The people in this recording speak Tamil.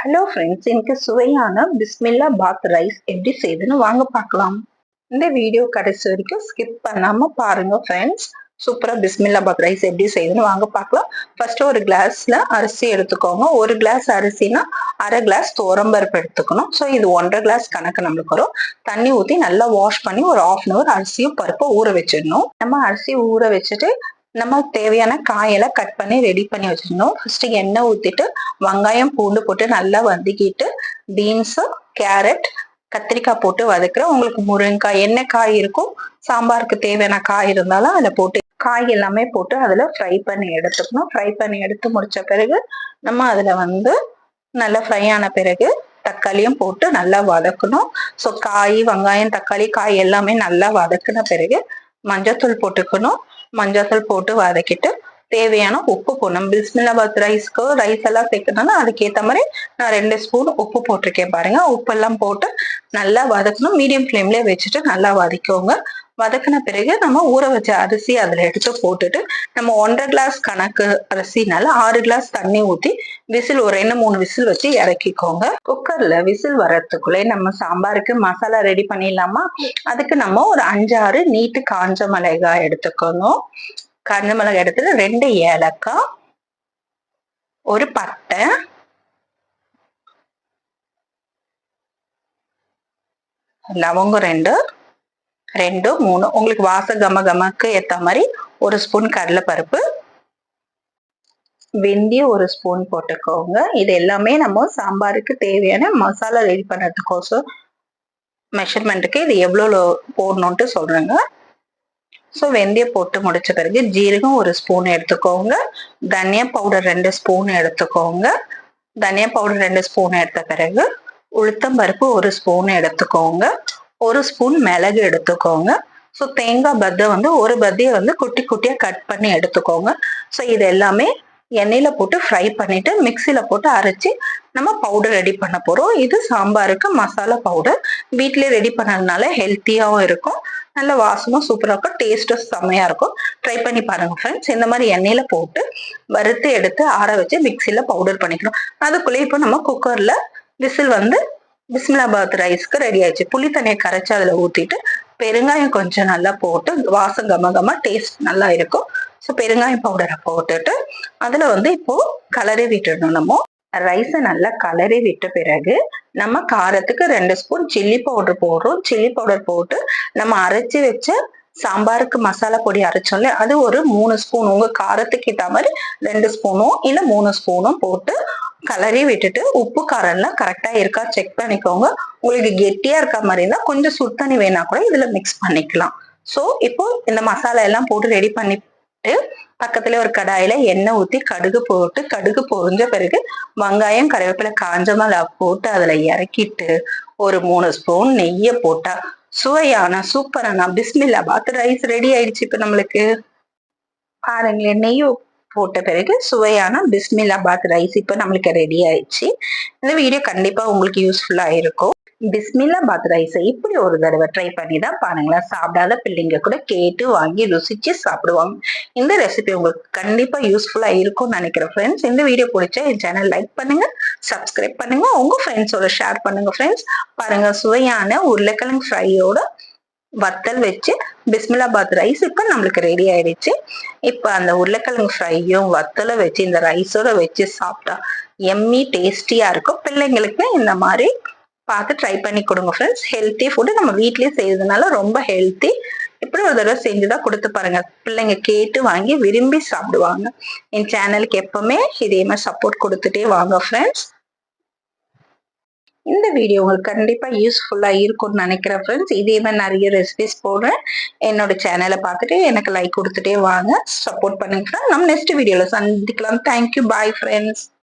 ஹலோ ஃப்ரெண்ட்ஸ், இன்னைக்கு சுவையான பிஸ்மில்லா பாத் ரைஸ் எப்படி செய்யுதுன்னு வாங்க பார்க்கலாம். இந்த வீடியோ கடைசி வரைக்கும் ஸ்கிப் பண்ணாம பாருங்க ஃப்ரெண்ட்ஸ். சூப்பரா பிஸ்மில்லா பாத் ரைஸ் எப்படி செய்யுதுன்னு வாங்க பார்க்கலாம். ஃபர்ஸ்ட் ஒரு கிளாஸ்ல அரிசி எடுத்துக்கோங்க. ஒரு கிளாஸ் அரிசினா அரை கிளாஸ் துவரம்பருப்பு எடுத்துக்கணும். ஸோ இது 1.5 கிளாஸ் கணக்கு நம்மளுக்கு வரும். தண்ணி ஊற்றி நல்லா வாஷ் பண்ணி ஒரு 1/2 hour அரிசியும் பருப்பை ஊற வச்சிடணும். நம்ம அரிசி ஊற வச்சுட்டு நம்ம தேவையான காயெல்லாம் கட் பண்ணி ரெடி பண்ணி வச்சிடணும். ஃபர்ஸ்ட் எண்ணெய் ஊத்திட்டு வெங்காயம் பூண்டு போட்டு நல்லா வதக்கிட்டு பீன்ஸ் கேரட் கத்திரிக்காய் போட்டு வதக்குறேன். உங்களுக்கு முருங்கைக்காய் என்ன காய் இருக்கும், சாம்பாருக்கு தேவையான காய் இருந்தாலும் அதில் போட்டு காய் எல்லாமே போட்டு அதில் ஃப்ரை பண்ணி எடுத்துக்கணும். ஃப்ரை பண்ணி எடுத்து முடிச்ச பிறகு நம்ம அதில் நல்லா ஃப்ரை ஆன பிறகு தக்காளியும் போட்டு நல்லா வதக்கணும். ஸோ காய் வெங்காயம் தக்காளி காய் எல்லாமே நல்லா வதக்கின பிறகு மஞ்சத்தூள் போட்டுக்கணும். மஞ்சத்தூள் போட்டு வதக்கிட்டு தேவையான உப்பு போடணும். பிஸ்மில்லாபாத் ரைஸ்க்கு ரைஸ் எல்லாம் சேர்க்கணும்னா அதுக்கேற்ற மாதிரி நான் 2 ஸ்பூன் உப்பு போட்டிருக்கேன் பாருங்க. உப்பெல்லாம் போட்டு நல்லா வதக்கணும். மீடியம் ஃப்ளேம்ல வச்சுட்டு நல்லா வதக்கோங்க. வதக்கின பிறகு நம்ம ஊற வச்ச அரிசி அதுல எடுத்து போட்டுட்டு நம்ம 1.5 கிளாஸ் கணக்கு அரிசினால 6 கிளாஸ் தண்ணி ஊற்றி விசில் ஒரு 2-3 விசில் வச்சு இறக்கிக்கோங்க. குக்கர்ல விசில் வர்றதுக்குள்ளே நம்ம சாம்பாருக்கு மசாலா ரெடி பண்ணிடலாமா? அதுக்கு நம்ம ஒரு 5-6 நீட்டு காஞ்ச மிளகாய் எடுத்துக்கணும். காஞ்ச மிளகாய் எடுத்துட்டு 2 ஏலக்காய், ஒரு பட்டை, லவங்கம் 2-3 உங்களுக்கு வாச கமக்கு ஏத்த மாதிரி ஒரு ஸ்பூன் கடலைப்பருப்பு, வெந்தயம் ஒரு ஸ்பூன் போட்டுக்கோங்க. இது எல்லாமே நம்ம சாம்பாருக்கு தேவையான மசாலா ரெடி பண்ணுறதுக்கோசம் மெஷர்மெண்ட்டுக்கு இது எவ்வளோ போடணும்ட்டு சொல்றேங்க. ஸோ வெந்தயம் போட்டு முடிச்ச பிறகு ஜீரகம் ஒரு ஸ்பூன் எடுத்துக்கோங்க. தனியா பவுடர் 2 ஸ்பூன் எடுத்துக்கோங்க. தனியா பவுடர் 2 ஸ்பூன் எடுத்த பிறகு உளுத்தம்பருப்பு ஒரு ஸ்பூன் எடுத்துக்கோங்க. ஒரு ஸ்பூன் மிளகு எடுத்துக்கோங்க. ஸோ தேங்காய் பத்தை ஒரு பத்தியை குட்டி குட்டியா கட் பண்ணி எடுத்துக்கோங்க. ஸோ இது எல்லாமே எண்ணெயில போட்டு ஃப்ரை பண்ணிட்டு மிக்சியில போட்டு அரைச்சி நம்ம பவுடர் ரெடி பண்ண போறோம். இது சாம்பாருக்கு மசாலா பவுடர். வீட்லயே ரெடி பண்ணதுனால ஹெல்த்தியாவும் இருக்கும், நல்ல வாசமும் சூப்பரா இருக்கும், டேஸ்டும் செம்மையா இருக்கும். ட்ரை பண்ணி பாருங்க ஃப்ரெண்ட்ஸ். இந்த மாதிரி எண்ணெயில போட்டு வறுத்து எடுத்து ஆற வச்சு மிக்சியில பவுடர் பண்ணிக்கணும். அதுக்குள்ளே இப்போ நம்ம குக்கர்ல விசில் பிஸ்மில்லாபாத் ரைஸ்க்கு ரெடி ஆயிடுச்சு. புளி தண்ணியை கரைச்சி அதுல ஊத்திட்டு பெருங்காயம் கொஞ்சம் நல்லா போட்டு வாசம் கம டேஸ்ட் நல்லா இருக்கும். ஸோ பெருங்காயம் பவுடரை போட்டுட்டு அதுல இப்போ கலரி விட்டுடணும். நம்ம ரைஸை நல்லா கலரி விட்ட பிறகு நம்ம காரத்துக்கு 2 ஸ்பூன் சில்லி பவுடர் போடுறோம். சில்லி பவுடர் போட்டு நம்ம அரைச்சி வச்ச சாம்பாருக்கு மசாலா பொடி அரைச்சோம்ல அது ஒரு 3 ஸ்பூன், உங்க காரத்துக்கு ஏற்ற மாதிரி 2 ஸ்பூனும் இல்ல 3 ஸ்பூனும் போட்டு கலரி விட்டுட்டு உப்பு காரம் எல்லாம் கரெக்டா இருக்கா செக் பண்ணிக்கோங்க. உங்களுக்கு கெட்டியா இருக்க மாதிரி இருந்தா கொஞ்சம் சுடு தண்ணி வேணா கூட இதுல மிக்ஸ் பண்ணிக்கலாம். ஸோ இப்போ இந்த மசாலா எல்லாம் போட்டு ரெடி பண்ணிட்டு பக்கத்துல ஒரு கடாயில எண்ணெய் ஊத்தி கடுகு போட்டு கடுகு பொரிஞ்ச பிறகு வெங்காயம் கருவேப்பிலை காஞ்ச மிளகா போட்டு அதுல இறக்கிட்டு ஒரு 3 ஸ்பூன் நெய்யை போட்டா சுவையான சூப்பரான பிஸ்மில்லாபாத் ரைஸ் ரெடி ஆயிடுச்சு. இப்ப நம்மளுக்கு பாருங்களேன், நெய் போட்ட பிறகு சுவையான பிஸ்மில்லாபாத் ரைஸ் இப்ப நம்மளுக்கு ரெடி ஆயிடுச்சு. இந்த வீடியோ கண்டிப்பா உங்களுக்கு யூஸ்ஃபுல்லா இருக்கும். பிஸ்மில்லாபாத் ரைஸை இப்படி ஒரு தடவை ட்ரை பண்ணி தான் பாருங்களேன். சாப்பிடாத பிள்ளைங்க கூட கேட்டு வாங்கி ருசிச்சு சாப்பிடுவாங்க. இந்த ரெசிபி உங்களுக்கு கண்டிப்பா யூஸ்ஃபுல்லா இருக்கும்னு நினைக்கிறேன் ஃப்ரெண்ட்ஸ். இந்த வீடியோ பிடிச்சா என் சேனல் லைக் பண்ணுங்க, சப்ஸ்கிரைப் பண்ணுங்க, உங்க ஃப்ரெண்ட்ஸோட ஷேர் பண்ணுங்க ஃப்ரெண்ட்ஸ். பாருங்க, சுவையான உருளைக்கிழங்கு ஃப்ரையோட வத்தல் வச்சு பிஸ்மில்லாபாத் ரைஸ் இப்ப நம்மளுக்கு ரெடி ஆயிடுச்சு. இப்ப அந்த உருளைக்கிழங்கு ஃப்ரையும் வத்தலை வச்சு இந்த ரைஸோட வச்சு சாப்பிட்டா எம்மி டேஸ்டியா இருக்கும். பிள்ளைங்களுக்கு இந்த மாதிரி பார்த்து ட்ரை பண்ணி கொடுங்க ஃப்ரெண்ட்ஸ். ஹெல்த்தி ஃபுட்டு நம்ம வீட்லயே செய்யறதுனால ரொம்ப ஹெல்த்தி. இப்படி ஒரு தடவை செஞ்சுதான் கொடுத்து பாருங்க, பிள்ளைங்க கேட்டு வாங்கி விரும்பி சாப்பிடுவாங்க. என் சேனலுக்கு எப்பவுமே இதே மாதிரி சப்போர்ட் கொடுத்துட்டே வாங்க ஃப்ரெண்ட்ஸ். இந்த வீடியோ உங்களுக்கு கண்டிப்பா யூஸ்ஃபுல்லா இருக்கும்னு நினைக்கிறேன் ஃப்ரெண்ட்ஸ். இதே மாதிரி நிறைய ரெசிபிஸ் போடுறேன். என்னோட சேனலை பார்த்துட்டு எனக்கு லைக் கொடுத்துட்டே வாங்க, சப்போர்ட் பண்ணுங்க ஃப்ரெண்ட்ஸ். நம்ம நெக்ஸ்ட் வீடியோல சந்திக்கலாம். Thank you, bye friends.